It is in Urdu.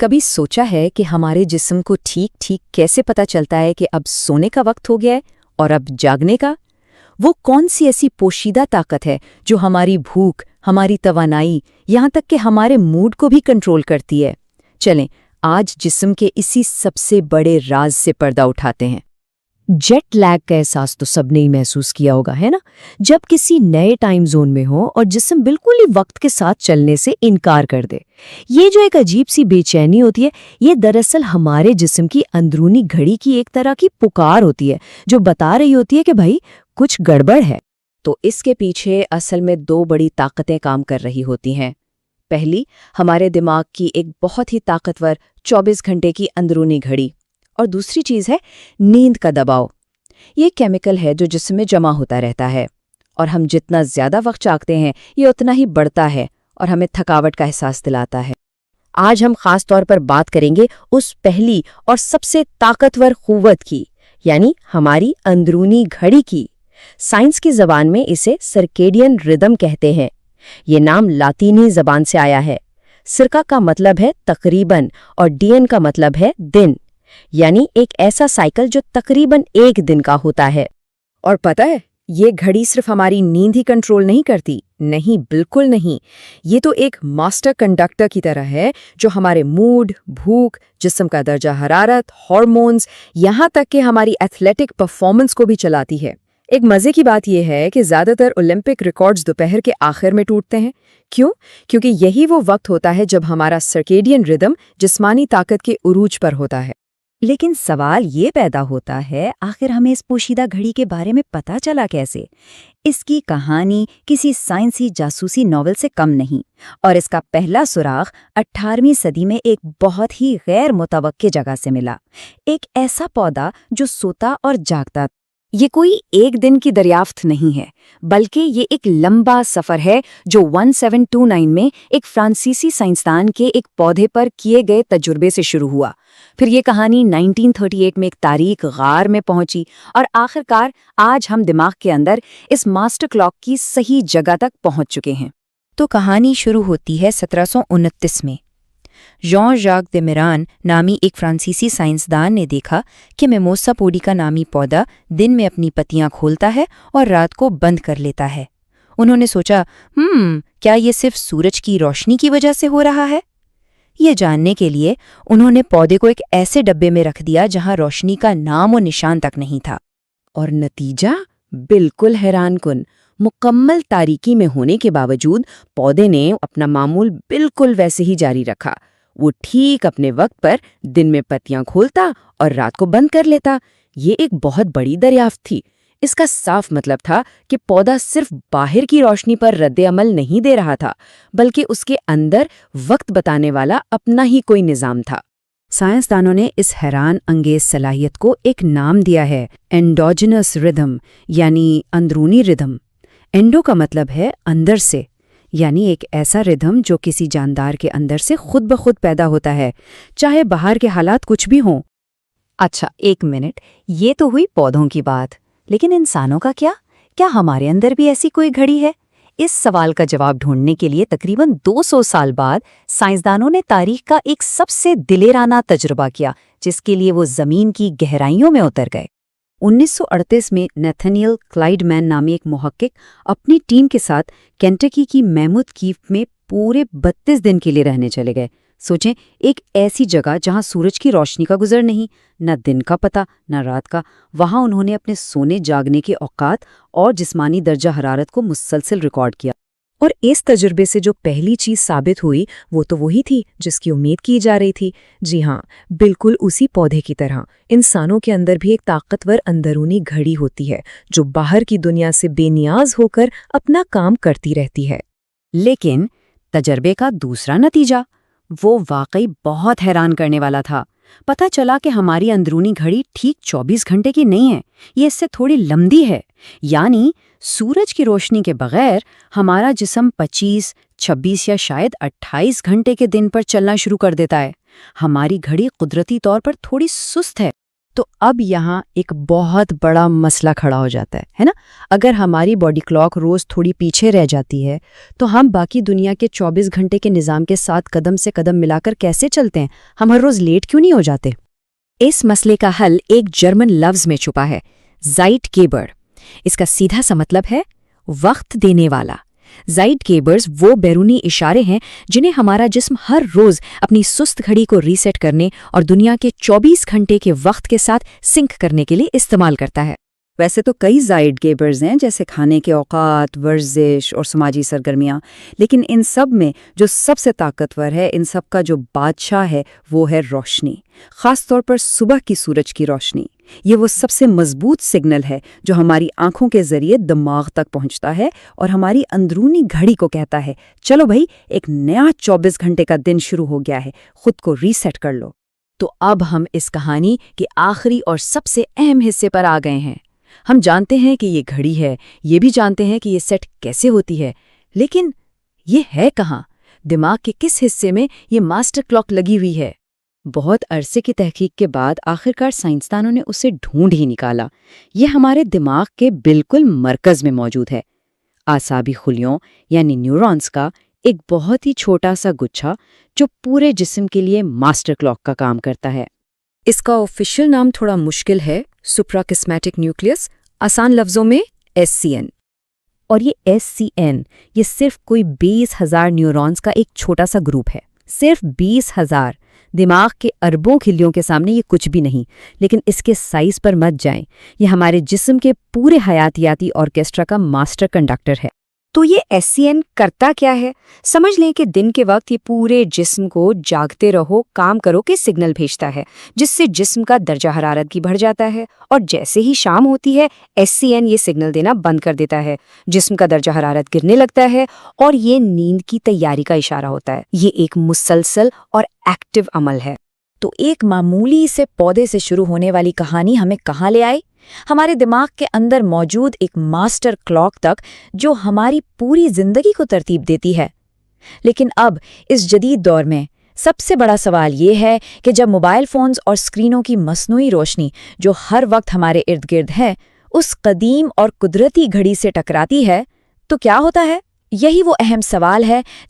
کبھی سوچا ہے کہ ہمارے جسم کو ٹھیک ٹھیک کیسے پتہ چلتا ہے کہ اب سونے کا وقت ہو گیا ہے اور اب جاگنے کا؟ وہ کون سی ایسی پوشیدہ طاقت ہے جو ہماری بھوک، ہماری توانائی، یہاں تک کہ ہمارے موڈ کو بھی کنٹرول کرتی ہے؟ چلیں آج جسم کے اسی سب سے بڑے راز سے پردہ اٹھاتے ہیں۔ جیٹ لیگ کا احساس تو سب نے ہی محسوس کیا ہوگا، ہے نا؟ جب کسی نئے ٹائم زون میں ہو اور جسم بالکل ہی وقت کے ساتھ چلنے سے انکار کر دے۔ یہ جو ایک عجیب سی بے چینی ہوتی ہے، یہ دراصل ہمارے جسم کی اندرونی گھڑی کی ایک طرح کی پکار ہوتی ہے جو بتا رہی ہوتی ہے کہ بھائی کچھ گڑبڑ ہے۔ تو اس کے پیچھے اصل میں دو بڑی طاقتیں کام کر رہی ہوتی ہیں۔ پہلی، ہمارے دماغ کی ایک بہت ہی طاقتور 24 گھنٹے کی اندرونی گھڑی، اور دوسری چیز ہے نیند کا دباؤ۔ یہ کیمیکل ہے جو جسم میں جمع ہوتا رہتا ہے، اور ہم جتنا زیادہ وقت جاگتے ہیں یہ اتنا ہی بڑھتا ہے اور ہمیں تھکاوٹ کا احساس دلاتا ہے۔ آج ہم خاص طور پر بات کریں گے اس پہلی اور سب سے طاقتور قوت کی، یعنی ہماری اندرونی گھڑی کی۔ سائنس کی زبان میں اسے سرکیڈین ردم کہتے ہیں۔ یہ نام لاطینی زبان سے آیا ہے۔ سرکا کا مطلب ہے تقریباً اور ڈین کا مطلب ہے دن، یعنی ایک ایسا سائیکل جو تقریباً ایک دن کا ہوتا ہے۔ اور پتہ ہے، یہ گھڑی صرف ہماری نیند ہی کنٹرول نہیں کرتی، نہیں، بالکل نہیں۔ یہ تو ایک ماسٹر کنڈکٹر کی طرح ہے جو ہمارے موڈ، بھوک، جسم کا درجہ حرارت، ہارمونز، یہاں تک کہ ہماری ایتھلیٹک پرفارمنس کو بھی چلاتی ہے۔ ایک مزے کی بات یہ ہے کہ زیادہ تر اولمپک ریکارڈز دوپہر کے آخر میں ٹوٹتے ہیں۔ کیوں؟ کیونکہ یہی وہ وقت ہوتا ہے جب ہمارا سرکیڈین ردم جسمانی طاقت کے عروج پر ہوتا ہے۔ لیکن سوال یہ پیدا ہوتا ہے، آخر ہمیں اس پوشیدہ گھڑی کے بارے میں پتہ چلا کیسے؟ اس کی کہانی کسی سائنسی جاسوسی ناول سے کم نہیں، اور اس کا پہلا سراغ 18ویں صدی میں ایک بہت ہی غیر متوقع جگہ سے ملا۔ ایک ایسا پودا جو سوتا اور جاگتا۔ یہ کوئی ایک دن کی دریافت نہیں ہے، بلکہ یہ ایک لمبا سفر ہے جو 1729 میں ایک فرانسیسی سائنسدان کے ایک پودے پر کیے گئے تجربے سے شروع ہوا۔ پھر یہ کہانی 1938 میں ایک تاریک غار میں پہنچی، اور آخرکار آج ہم دماغ کے اندر اس ماسٹر کلاک کی صحیح جگہ تک پہنچ چکے ہیں۔ تو کہانی شروع ہوتی ہے 1729 میں۔ ژان ژاک دے میران نامی ایک فرانسیسی سائنسدان نے دیکھا کہ میموسا پوڈیکا نامی پودا دن میں اپنی پتیاں کھولتا ہے اور رات کو بند کر لیتا ہے۔ انہوں نے سوچا، کیا یہ صرف سورج کی روشنی کی وجہ سے ہو رہا ہے؟ یہ جاننے کے لیے انہوں نے پودے کو ایک ایسے ڈبے میں رکھ دیا جہاں روشنی کا نام و نشان تک نہیں تھا، اور نتیجہ بالکل حیران کن۔ مکمل تاریکی میں ہونے کے باوجود پودے نے اپنا معمول بالکل ویسے ہی جاری رکھا۔ وہ ٹھیک اپنے وقت پر دن میں پتیاں کھولتا اور رات کو بند کر لیتا۔ یہ ایک بہت بڑی دریافت تھی۔ اس کا صاف مطلب تھا کہ پودا صرف باہر کی روشنی پر رد عمل نہیں دے رہا تھا، بلکہ اس کے اندر وقت بتانے والا اپنا ہی کوئی نظام تھا۔ سائنسدانوں نے اس حیران انگیز صلاحیت کو ایک نام دیا ہے، انڈوجینس ردم، یعنی اندرونی ردم۔ انڈو کا مطلب ہے اندر سے، یعنی ایک ایسا ردم جو کسی جاندار کے اندر سے خود بخود پیدا ہوتا ہے، چاہے باہر کے حالات کچھ بھی ہوں۔ اچھا، ایک منٹ، یہ تو ہوئی پودوں کی بات، لیکن انسانوں کا کیا؟ کیا ہمارے اندر بھی ایسی کوئی گھڑی ہے؟ اس سوال کا جواب ڈھونڈنے کے لیے تقریباً 200 سال بعد سائنسدانوں نے تاریخ کا ایک سب سے دلیرانہ تجربہ کیا، جس کے لیے وہ زمین کی گہرائیوں میں اتر گئے۔ 1938 میں نیتھنیل کلائیڈمین نامی ایک محقق اپنی ٹیم کے ساتھ کینٹکی کی میموتھ کیف میں پورے 32 دن کے لیے رہنے چلے گئے۔ سوچیں، ایک ایسی جگہ جہاں سورج کی روشنی کا گزر نہیں، نہ دن کا پتہ نہ رات کا۔ وہاں انہوں نے اپنے سونے جاگنے کے اوقات اور جسمانی درجہ حرارت کو مسلسل ریکارڈ کیا، اور اس تجربے سے جو پہلی چیز ثابت ہوئی وہ تو وہی تھی جس کی امید کی جا رہی تھی۔ جی ہاں، بالکل اسی پودے کی طرح انسانوں کے اندر بھی ایک طاقتور اندرونی گھڑی ہوتی ہے جو باہر کی دنیا سے بے نیاز ہو کر اپنا کام کرتی رہتی ہے۔ لیکن تجربے کا دوسرا نتیجہ وہ واقعی بہت حیران کرنے والا تھا۔ پتہ چلا کہ ہماری اندرونی گھڑی ٹھیک 24 گھنٹے کی نہیں ہے، یہ اس سے تھوڑی لمبی ہے۔ یعنی سورج کی روشنی کے بغیر ہمارا جسم 25، 26 یا شاید 28 گھنٹے کے دن پر چلنا شروع کر دیتا ہے۔ ہماری گھڑی قدرتی طور پر تھوڑی سست ہے، تو اب یہاں ایک بہت بڑا مسئلہ کھڑا ہو جاتا ہے نا؟ اگر ہماری باڈی کلاک روز تھوڑی پیچھے رہ جاتی ہے تو ہم باقی دنیا کے 24 گھنٹے کے نظام کے ساتھ قدم سے قدم ملا کر کیسے چلتے ہیں؟ ہم ہر روز لیٹ کیوں نہیں ہو جاتے؟ اس مسئلے کا حل ایک جرمن لفظ میں چھپا ہے، زائٹگیبر۔ اس کا سیدھا سا مطلب ہے وقت دینے والا۔ زائٹگیبرز وہ بیرونی اشارے ہیں جنہیں ہمارا جسم ہر روز اپنی سست گھڑی کو ریسیٹ کرنے اور دنیا کے 24 گھنٹے کے وقت کے ساتھ سنک کرنے کے لیے استعمال کرتا ہے۔ ویسے تو کئی زائٹگیبرز ہیں، جیسے کھانے کے اوقات، ورزش اور سماجی سرگرمیاں، لیکن ان سب میں جو سب سے طاقتور ہے، ان سب کا جو بادشاہ ہے، وہ ہے روشنی، خاص طور پر صبح کی سورج کی روشنی۔ یہ وہ سب سے مضبوط سگنل ہے جو ہماری آنکھوں کے ذریعے دماغ تک پہنچتا ہے اور ہماری اندرونی گھڑی کو کہتا ہے چلو بھائی، ایک نیا 24 گھنٹے کا دن شروع ہو گیا ہے، خود کو ریسیٹ کر لو۔ تو اب ہم اس کہانی کے آخری اور سب سے اہم حصے پر آ گئے ہیں۔ ہم جانتے ہیں کہ یہ گھڑی ہے، یہ بھی جانتے ہیں کہ یہ سیٹ کیسے ہوتی ہے، لیکن یہ ہے کہاں؟ دماغ کے کس حصے میں یہ ماسٹر کلاک لگی ہوئی ہے؟ بہت عرصے کی تحقیق کے بعد آخرکار سائنسدانوں نے اسے ڈھونڈ ہی نکالا۔ یہ ہمارے دماغ کے بالکل مرکز میں موجود ہے، اعصابی خلیوں یعنی نیورونز کا ایک بہت ہی چھوٹا سا گچھا جو پورے جسم کے لیے ماسٹر کلاک کا کام کرتا ہے۔ اس کا آفیشیل نام تھوڑا مشکل ہے، سپراکسمیٹک نیوکلیس، آسان لفظوں میں SCN۔ اور یہ SCN یہ صرف کوئی 20,000 نیورونز کا ایک چھوٹا سا گروپ ہے، صرف 20,000۔ دماغ کے اربوں کھلیوں کے سامنے یہ کچھ بھی نہیں، لیکن اس کے سائز پر مت جائیں، یہ ہمارے جسم کے پورے حیاتیاتی آرکیسٹرا کا ماسٹر کنڈکٹر ہے۔ تو یہ SCN کرتا کیا ہے؟ سمجھ لیں کہ دن کے وقت یہ پورے جسم کو جاگتے رہو، کام کرو کے سگنل بھیجتا ہے، جس سے جسم کا درجہ حرارت بھی بڑھ جاتا ہے، اور جیسے ہی شام ہوتی ہے SCN یہ سگنل دینا بند کر دیتا ہے، جسم کا درجہ حرارت گرنے لگتا ہے، اور یہ نیند کی تیاری کا اشارہ ہوتا ہے۔ یہ ایک مسلسل اور ایکٹیو عمل ہے۔ تو ایک معمولی سے پودے سے شروع ہونے والی کہانی ہمیں کہاں لے آئی؟ ہمارے دماغ کے اندر موجود ایک ماسٹر کلاک تک جو ہماری پوری زندگی کو ترتیب دیتی ہے۔ لیکن اب اس جدید دور میں سب سے بڑا سوال یہ ہے کہ جب موبائل فونز اور اسکرینوں کی مصنوعی روشنی جو ہر وقت ہمارے ارد گرد ہے اس قدیم اور قدرتی گھڑی سے ٹکراتی ہے تو کیا ہوتا ہے؟ یہی وہ اہم سوال ہے جس